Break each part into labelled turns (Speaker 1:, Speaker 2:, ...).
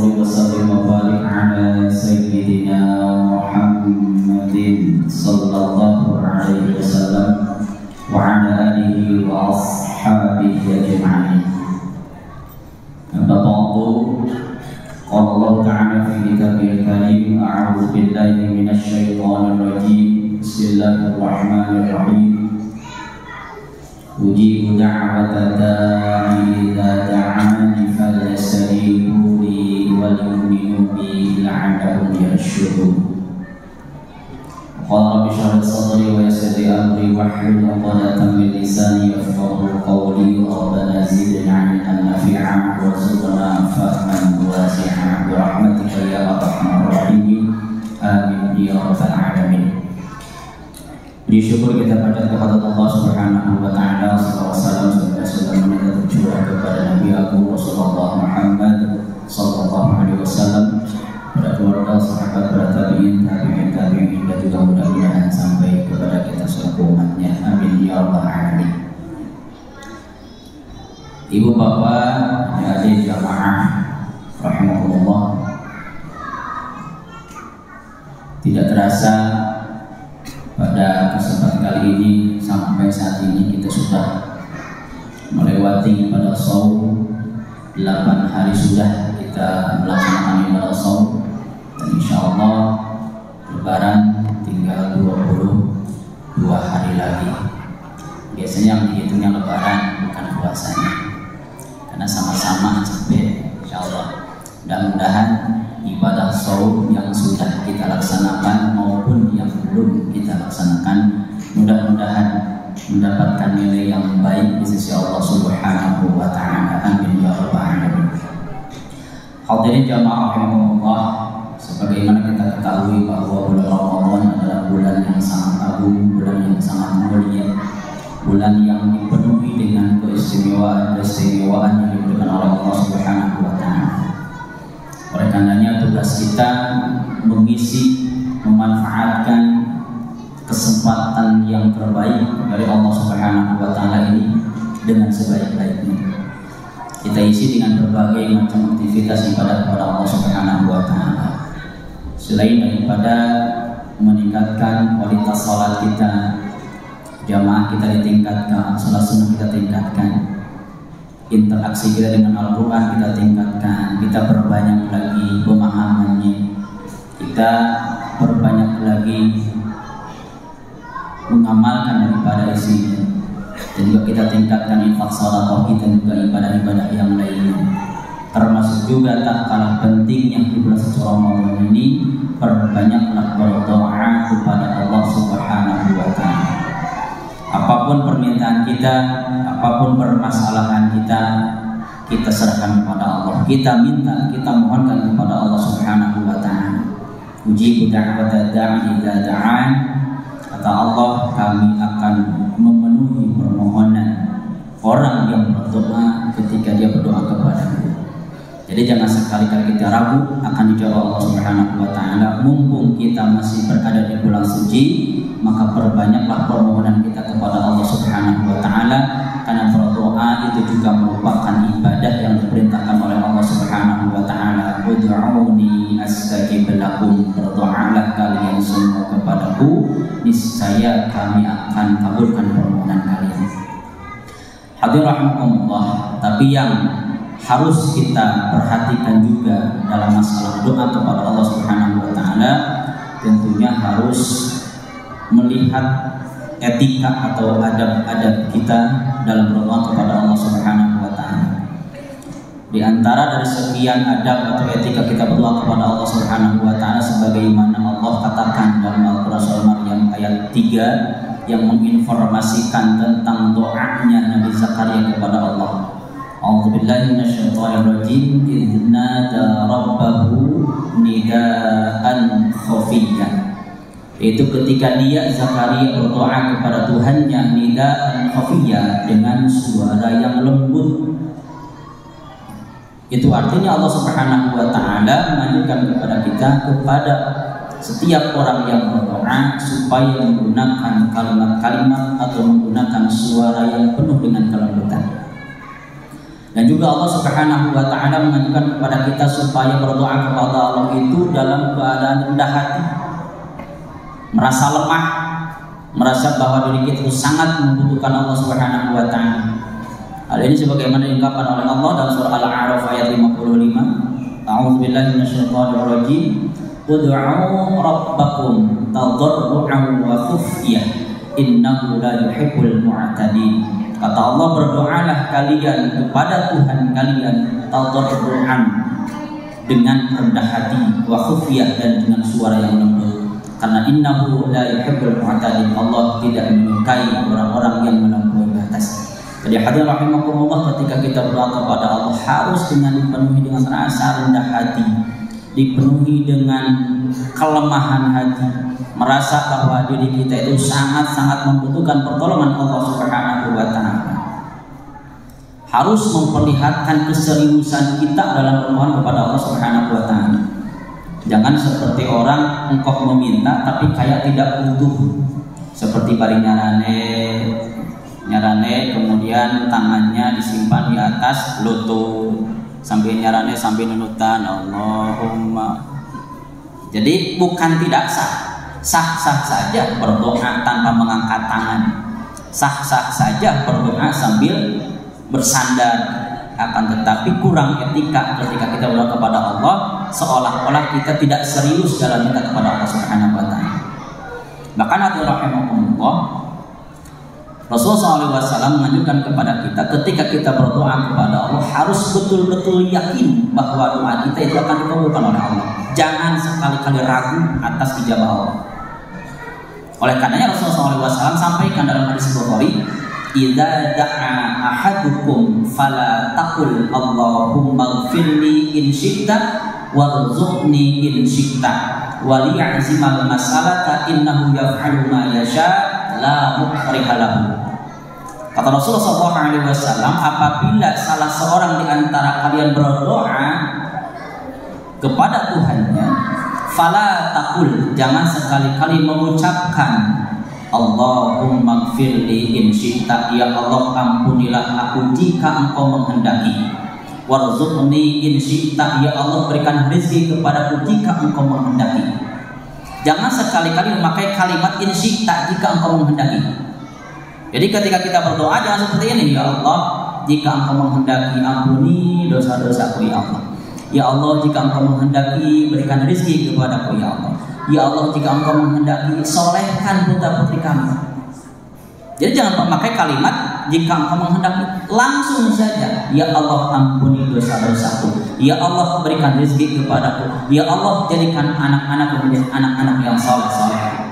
Speaker 1: salli wa sallim wa barik ala sayyidina Muhammadin sallallahu alaihi wasallam wa ala alihi wa ashabihi ajma'in. Amma ba'du, qala Allah ta'ala fi kitabihil karim, a'udzu billahi minasy syaithanir rajim. Bismillahirrahmanirrahim. Ujibu da'wata da'i idza da'ani falyastajibu li wal yu'minu bi la'allahum yarshudun. Qala rabbi shrah li sadri wa yassir li amri wahlul 'uqdatam min lisani yafqahu qawli. Rabbana zidna 'ilman nafi'an warzuqna fahman wasi'an bi rahmatika ya arhamar rahimin. Amin ya rabbal alamin. Puji syukur kita pada kepada Allah Subhanahu wa taala. Sallallahu alaihi tercurah kepada Nabi Agung Rasulullah Muhammad sallallahu alaihi wasallam, pada keluarga, sahabat, para tabi'in, tabi'in dan juga mudah-mudahan sampai kepada kita seluruh umatnya. Amin ya rabbal alamin. Ibu bapak, adik jamaah rahimahullah, tidak terasa pada kesempatan kali ini sampai saat ini kita sudah melewati pada saum 8 hari sudah kita melaksanakan ibadah saum, dan insya Allah Lebaran tinggal 22 hari lagi. Biasanya yang dihitungnya Lebaran bukan puasanya, karena sama-sama capek. Insya Allah mudah-mudahan ibadah saum yang sudah kita laksanakan maupun yang belum kita laksanakan mudah-mudahan mendapatkan nilai yang baik di sisi Allah Subhanahu wa taala. Amin ya rabbal alamin. Hadirin jamaah rahimakumullah, sebagaimana kita ketahui bahwa bulan Ramadan adalah bulan yang sangat agung, bulan yang sangat mulia, bulan yang dipenuhi dengan keistimewaan yang diberikan oleh Allah Subhanahu wa taala. Oleh karenanya tugas kita mengisi, memanfaatkan kesempatan yang terbaik dari Allah Subhanahu wa taala ini dengan sebaik-baiknya. Kita isi dengan berbagai macam aktivitas ibadah kepada Allah Subhanahu wa taala. Selain daripada meningkatkan kualitas salat kita, jamaah kita ditingkatkan, salat sunnah kita tingkatkan, interaksi kita dengan Al-Quran kita tingkatkan, kita perbanyak lagi pemahamannya, kita perbanyak lagi mengamalkan daripada isinya, dan juga kita tingkatkan infak salat kita juga ibadah-ibadah yang lainnya. Termasuk juga tak kalah pentingnya di bulan suci Ramadan ini, perbanyaklah berdoa kepada Allah Subhanahu wa taala. Apapun permintaan kita, apapun permasalahan kita, kita serahkan kepada Allah. Kita minta, kita mohonkan kepada Allah Subhanahu wa taala. Ujibu da'wata da'i idza da'an. Kata Allah, kami akan memenuhi permohonan orang yang berdoa ketika dia berdoa kepadaku. Jadi jangan sekali-kali kita ragu akan dijawab Allah Subhanahu wa taala. Mumpung kita masih berada di bulan suci, maka perbanyaklah permohonan kita kepada Allah Subhanahu wa taala, karena berdoa itu juga merupakan ibadah yang diperintahkan oleh Allah Subhanahu wa taala. Ud'uni astajib lakum, berdoalah kalian semua kepadaku, niscaya kami akan kabulkan permohonan kalian. Hadirin rahimakumullah, tapi yang harus kita perhatikan juga dalam masalah doa kepada Allah Subhanahu wa taala, tentunya harus melihat etika atau adab-adab kita dalam berdoa kepada Allah Subhanahu wa taala. Di antara dari sekian adab atau etika kita berdoa kepada Allah Subhanahu wa taala, sebagaimana Allah katakan dalam Al-Qur'an surah Maryam ayat 3 yang menginformasikan tentang doanya Nabi Zakaria kepada Allah. A'udzubillahi minasyaitonirrajim. Idz nada rabbahu nidaan khafiyyan. Itu ketika dia Zakaria berdoa kepada Tuhannya nidaan khafiyya, dengan suara yang lembut. Itu artinya Allah Subhanahu wa taala menganjurkan kepada kita, kepada setiap orang yang berdoa, supaya menggunakan kalimat-kalimat atau menggunakan suara yang penuh dengan kelembutan. Dan juga Allah Subhanahu wa taala mengajukan kepada kita supaya berdoa kepada Allah itu dalam keadaan rendah hati, merasa lemah, merasa bahwa diri kita itu sangat membutuhkan Allah Subhanahu wa taala. Hal ini sebagaimana diungkapkan oleh Allah dalam surah Al-A'raf ayat 55. A'udzubillahi minasyaitonir rajim. Ud'u rabbakum tadarru'an wa khufyah innahu la yuhibbul mu'tadin. Kata Allah, berdoalah kalian kepada Tuhan kalian tadarru'an, dengan rendah hati, wa khufyah, dan dengan suara yang lembut. Karena innahu la yuhibbul mu'tadin, Allah tidak menyukai orang-orang yang melampaui batas. Jadi hadirin rahimakumullah, ketika kita berdoa kepada Allah harus dipenuhi dengan rasa rendah hati, dipenuhi dengan kelemahan hati, merasa bahwa diri kita itu sangat-sangat membutuhkan pertolongan Allah Subhanahu wa taala. Harus memperlihatkan keseriusan kita dalam bermohon kepada Allah Subhanahu wa taala. Jangan seperti orang engkau meminta tapi kayak tidak butuh. Seperti bari nyarane kemudian tangannya disimpan di atas lutut sambil nyarane sambil nunutan Allahumma. Jadi bukan tidak sah-sah saja berdoa tanpa mengangkat tangan, sah-sah saja berdoa sambil bersandar, akan tetapi kurang etika ketika kita berdoa kepada Allah seolah-olah kita tidak serius dalam minta kepada Allah Subhanahu wa taala. Bahkan hadirin rahimakumullah, Rasulullah SAW menganjurkan kepada kita ketika kita berdoa kepada Allah harus betul-betul yakin bahwa doa kita itu akan dikabulkan oleh Allah. Jangan sekali-kali ragu atas ijabah Allah. Oleh karenanya Rasulullah SAW sampaikan dalam hadis Bukhari, "Idza da'a ahadukum fala taqul Allahumma ighfirli in syi'ta warzuqni in syi'ta wa liya'zimal mas'alata innahu yaf'alu ma yasha' la mukriha lahu." Kata Rasulullah SAW, apabila salah seorang di antara kalian berdoa kepada Tuhannya, fala taqul, jangan sekali-kali mengucapkan Allahumma gfirli in syi'ta, ya Allah ampunilah aku jika engkau menghendaki, warzuqni in syi'ta, ya Allah berikan rezeki kepadaku jika engkau menghendaki. Jangan sekali-kali memakai kalimat in syi'ta jika engkau menghendaki. Jadi ketika kita berdoa jangan seperti ini, ya Allah jika engkau menghendaki ampuni dosa-dosaku ya Allah. Ya Allah jika engkau menghendaki berikan rezeki kepadaku ya Allah. Ya Allah jika engkau menghendaki solehkan putra-putri kami. Jadi jangan memakai kalimat jika engkau menghendaki, langsung saja ya Allah ampuni dosa-dosaku, ya Allah berikan rezeki kepadaku, ya Allah jadikan anak-anakku menjadi anak-anak yang soleh-soleh.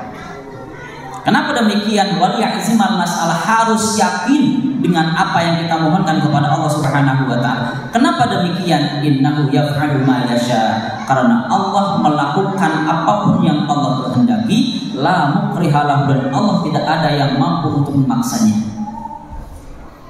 Speaker 1: Kenapa demikian? Wal ya'zimal masalah, harus yakin dengan apa yang kita mohonkan kepada Allah Subhanahu wa taala. Kenapa demikian? Innahu yaf'alu ma yasha, karena Allah melakukan apapun yang Allah kehendaki, la mukriha lahu, dan Allah tidak ada yang mampu untuk memaksanya.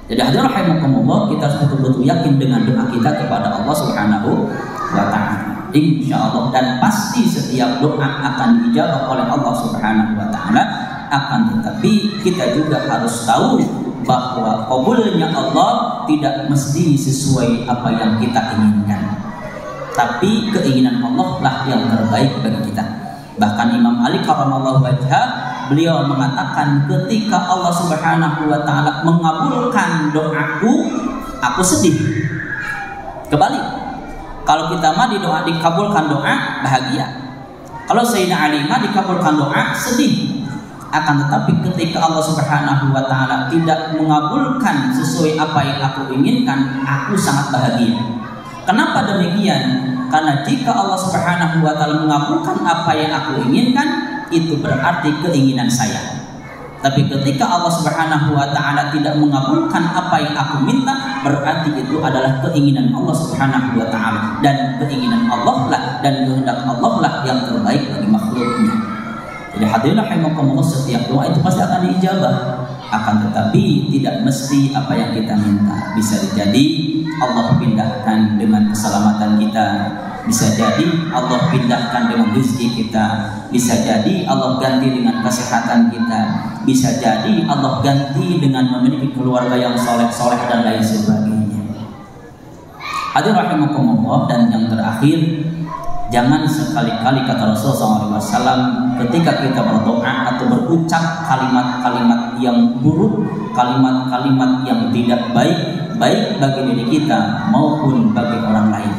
Speaker 1: Jadi hadirin rahimakumullah, kita harus betul-betul yakin dengan doa kita kepada Allah Subhanahu wa taala. Insyaallah, dan pasti setiap doa akan dijawab oleh Allah Subhanahu wa taala. Akan tetapi kita juga harus tahu bahwa kabulnya Allah tidak mesti sesuai apa yang kita inginkan, tapi keinginan Allah lah yang terbaik bagi kita. Bahkan Imam Ali karramallahu wajhah, beliau mengatakan ketika Allah Subhanahu wa taala mengabulkan doaku, aku sedih. Kebalik, kalau kita mah doa dikabulkan doa bahagia. Kalau Sayyidina Ali mah dikabulkan doa sedih. Akan tetapi ketika Allah Subhanahu wa taala tidak mengabulkan sesuai apa yang aku inginkan, aku sangat bahagia. Kenapa demikian? Karena jika Allah Subhanahu wa taala mengabulkan apa yang aku inginkan, itu berarti keinginan saya. Tapi ketika Allah Subhanahu wa taala tidak mengabulkan apa yang aku minta, berarti itu adalah keinginan Allah Subhanahu wa taala, dan keinginan Allah lah dan kehendak Allah lah yang terbaik bagi makhluknya. Jadi hadirin rahimakumullah, setiap doa itu pasti akan diijabah. Akan tetapi tidak mesti apa yang kita minta. Bisa jadi Allah pindahkan dengan keselamatan kita, bisa jadi Allah pindahkan dengan rezeki kita, bisa jadi Allah ganti dengan kesehatan kita, bisa jadi Allah ganti dengan memiliki keluarga yang soleh-soleh dan lain sebagainya. Hadirin rahimakumullah, dan yang terakhir, jangan sekali-kali kata Rasulullah SAW ketika kita berdoa atau berucap kalimat-kalimat yang buruk, kalimat-kalimat yang tidak baik, baik bagi diri kita maupun bagi orang lain.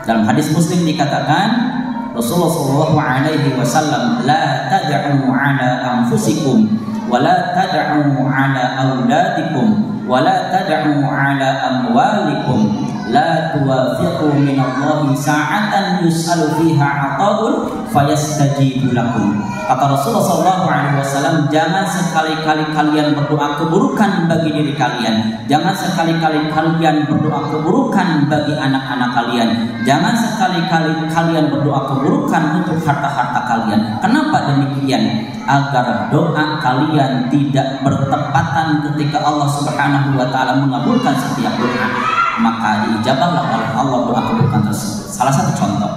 Speaker 1: Dalam hadis Muslim dikatakan Rasulullah SAW, la tad'u ala anfusikum wa la tad'u ala auladikum wa la tad'u ala amwalikum la tuwafiqu minallahi sa'atan yus'alu fiha 'ata'un fayastajibu lakum. Kata Rasulullah SAW, jangan sekali-kali kalian berdoa keburukan bagi diri kalian, jangan sekali-kali kalian berdoa keburukan bagi anak-anak kalian, jangan sekali-kali kalian berdoa keburukan untuk harta-harta kalian. Kenapa demikian? Agar doa kalian tidak bertepatan ketika Allah Subhanahu wa taala mengabulkan setiap doa, maka diijabahlah oleh Allah doa keburukan tersebut. Salah satu contoh,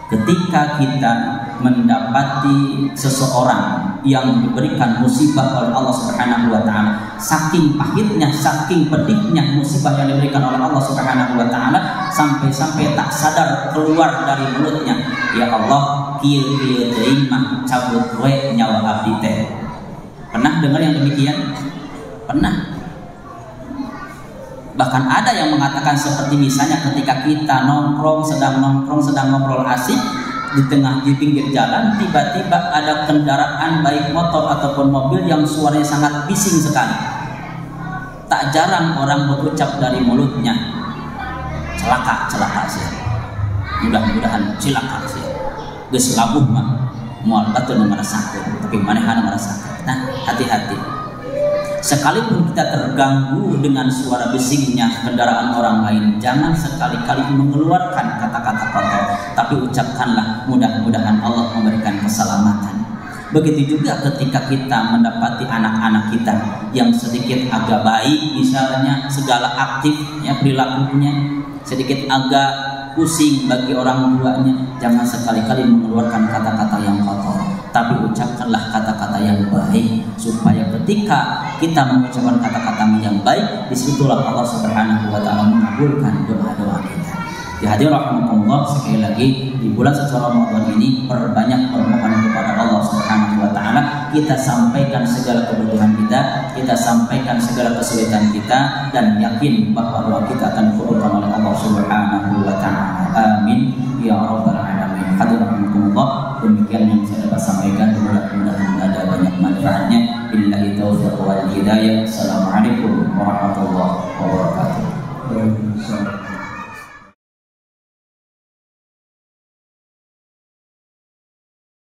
Speaker 1: ketika kita mendapati seseorang yang diberikan musibah oleh Allah Subhanahu wa taala, saking pahitnya, saking pedihnya musibah yang diberikan oleh Allah Subhanahu wa taala, sampai-sampai tak sadar keluar dari mulutnya, ya Allah, kieu-kieu teuing mah cabut we nyawa abdi teh. Pernah dengar yang demikian? Pernah. Bahkan ada yang mengatakan seperti misalnya ketika kita sedang ngobrol asik di pinggir jalan, tiba-tiba ada kendaraan baik motor ataupun mobil yang suaranya sangat bising sekali. Tak jarang orang berucap dari mulutnya, celaka sih. Mudah-mudahan celaka sih. Geus labuh mah moal batur ngarasakeun, tapi manehna ngarasakeun. Nah, hati-hati. Sekalipun kita terganggu dengan suara bisingnya kendaraan orang lain, jangan sekali-kali mengeluarkan kata-kata kotor, tapi ucapkanlah mudah-mudahan Allah memberikan keselamatan. Begitu juga ketika kita mendapati anak-anak kita yang sedikit agak baik, misalnya segala aktif ya perilakunya, sedikit agak pusing bagi orang tuanya, jangan sekali-kali mengeluarkan kata-kata yang kotor, tapi ucapkanlah kata-kata yang baik, supaya ketika kita mengucapkan kata-kata yang baik, disitulah Allah Subhanahu wa taala mengabulkan doa-doa kita. Ya hadirin rahimakumullah, sekali lagi di bulan suci Ramadan ini perbanyak bermohon kepada Allah Subhanahu wa taala. Kita sampaikan segala kebutuhan kita, kita sampaikan segala kesulitan kita, dan yakin bahwa doa kita akan dikabulkan oleh Allah Subhanahu wa taala. Amin ya rabbal alamin. Hadirin rahimakumullah, demikian yang saya dapat sampaikan, mudah-mudahan ada banyak manfaatnya. Billahi taufiq wal hidayah. Assalamualaikum warahmatullahi wabarakatuh.